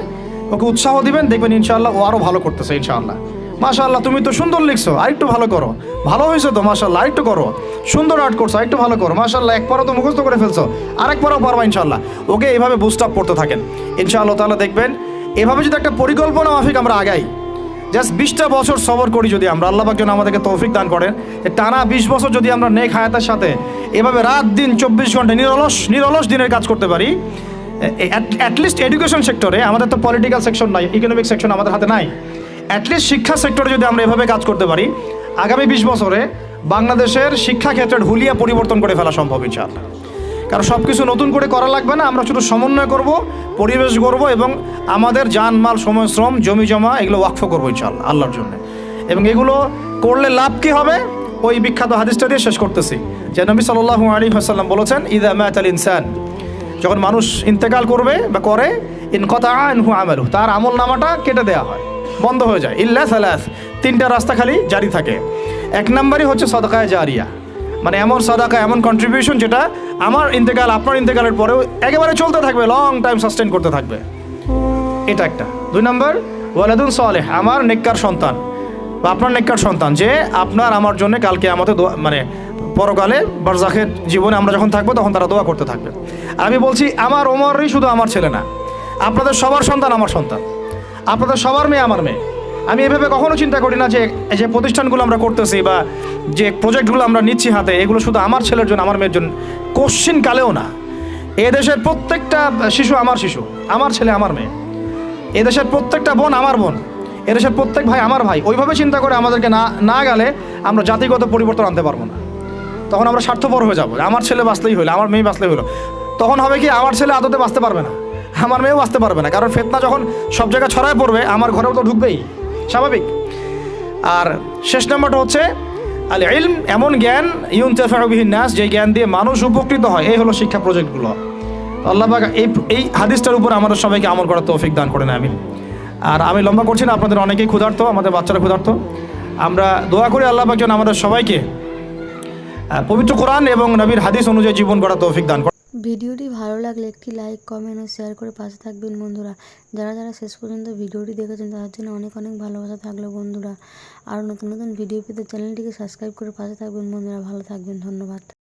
ওকে উৎসাহ দিবেন, দেখবেন ইনশাআল্লাহ ও আরও ভালো করতেছে ইনশাআল্লাহ। মাশাআল্লাহ তুমি তো সুন্দর লিখছো, আরেকটু ভালো করো, ভালো হয়েছে তো মাশাআল্লাহ, আরেকটু করো, সুন্দর আর্ট করছো, আরেকটু ভালো করো, মাশাআল্লাহ একবারও তো মুখস্থ করে ফেলছো, আরেকবারও পারবা ইনশাআল্লাহ। ওকে এইভাবে বুস্ট আপ করতে থাকেন ইনশাআল্লাহ তাআলা। দেখবেন এভাবে যদি একটা পরিকল্পনা মাফিক আমরা আগাই, জাস্ট 20টা বছর সবর করি যদি আমরা, আল্লাহ পাক যেন আমাদেরকে তৌফিক দান করেন, টানা 20 বছর যদি আমরা নেক হায়াতের সাথে এভাবে রাত দিন 24 ঘন্টা নিরলস দিনের কাজ করতে পারি, অ্যাটলিস্ট এডুকেশন সেক্টরে, আমাদের তো পলিটিক্যাল সেকশন নাই, ইকোনমিক সেকশন আমাদের হাতে নাই, অ্যাটলিস্ট শিক্ষা সেক্টরে যদি আমরা এভাবে কাজ করতে পারি, আগামী 20 বছরে বাংলাদেশের শিক্ষা ক্ষেত্রের হুলিয়া পরিবর্তন করে ফেলা সম্ভব ইনশাআল্লাহ। কারণ সব কিছু নতুন করে করা লাগবে না, আমরা শুধু সমন্বয় করব, পরিবেশ গড়ব এবং আমাদের জানমাল, সময়, শ্রম, জমি জমা এগুলো ওয়াকফ করবো ইনশাআল্লাহ আল্লাহর জন্য। এবং এগুলো করলে লাভ কি হবে? ওই বিখ্যাত হাদিসটা দিয়ে শেষ করতেছি, যে নবী সাল্লাল্লাহু আলাইহি ওয়াসাল্লাম বলেছেন, ইযা মাতাল ইনসান, যখন মানুষ ইন্তেকাল করবে বা করে, ইনকাতা আনহু আমালু, তার আমল নামাটা কেটে দেওয়া হয়, বন্ধ হয়ে যায়। ইল্লা সালাস, 3টা রাস্তা খালি জারি থাকে। 1 নম্বরই হচ্ছে সাদাকায়ে জারিয়া, মানে এমন সাদাকা, এমন কন্ট্রিবিউশন যেটা আমার ইন্তেকাল, আপনার ইন্তেকালের পরেও একেবারে চলতে থাকবে, লং টাইম সাস্টেন করতে থাকবে, এটা একটা। 2 নম্বর ওয়ালাদুন সালেহ, আমার নেককার সন্তান বা আপনার নেককার সন্তান, যে আপনার আমার জন্য কালকে আমাদের মানে পরকালে বারজাখের জীবনে আমরা যখন থাকবো তখন তারা দোয়া করতে থাকবে। আমি বলছি আমার ওমরই শুধু আমার ছেলে না, আপনাদের সবার সন্তান আমার সন্তান, আপনাদের সবার মেয়ে আমার মেয়ে। আমি এভাবে কখনো চিন্তা করি না যে প্রতিষ্ঠানগুলো আমরা করতেছি বা যে প্রজেক্টগুলো আমরা নিচ্ছি হাতে, এগুলো শুধু আমার ছেলের জন্য, আমার মেয়ের জন্য, কোশ্চিন কালেও না। এদেশের প্রত্যেকটা শিশু আমার শিশু, আমার ছেলে আমার মেয়ে। এদেশের প্রত্যেকটা বোন আমার বোন, এদেশের প্রত্যেক ভাই আমার ভাই। ওইভাবে চিন্তা করে আমাদেরকে না গেলে আমরা জাতিগত পরিবর্তন আনতে পারবো না। তখন আমরা স্বার্থপর হয়ে যাবো, আমার ছেলে বাঁচলেই হলো, আমার মেয়ে বাঁচলেই হলো। তখন হবে কি, আমার ছেলে আদতে বাঁচতে পারবে না, আমার মেয়েও বাঁচতে পারবে না, কারণ ফিতনা যখন সব জায়গায় ছড়ায় পড়বে আমার ঘরেও তো ঢুকবেই, স্বাভাবিক। আর শেষ নাম্বারটা হচ্ছে আল ইলম, এমন জ্ঞান ইউনতাফাউ বিহিন নাস, যে জ্ঞান দিয়ে মানুষ উপকৃত হয়। এই হলো শিক্ষা প্রজেক্টগুলো। আল্লাহ পাক এই হাদিসটার উপর আমাদের সবাইকে আমল করার তৌফিক দান করেন, আমিন। আর আমি লম্বা করছি না, আপনাদের অনেকেই ক্ষুধার্ত, আমাদের বাচ্চারা ক্ষুধার্ত। আমরা দোয়া করি আল্লাহ পাক যেন আমাদের সবাইকে পবিত্র কোরআন এবং নবীর হাদিস অনুযায়ী জীবন গড়ার তৌফিক দান করেন। ভিডিওটি ভালো লাগলে একটি লাইক, কমেন্ট ও শেয়ার করে পাশে থাকবেন বন্ধুরা। যারা শেষ পর্যন্ত ভিডিওটি দেখেছেন তাদের জন্য অনেক ভালোবাসা থাকলো বন্ধুরা। আর নতুন ভিডিও পেতে চ্যানেলটিকে সাবস্ক্রাইব করে পাশে থাকবেন বন্ধুরা। ভালো থাকবেন, ধন্যবাদ।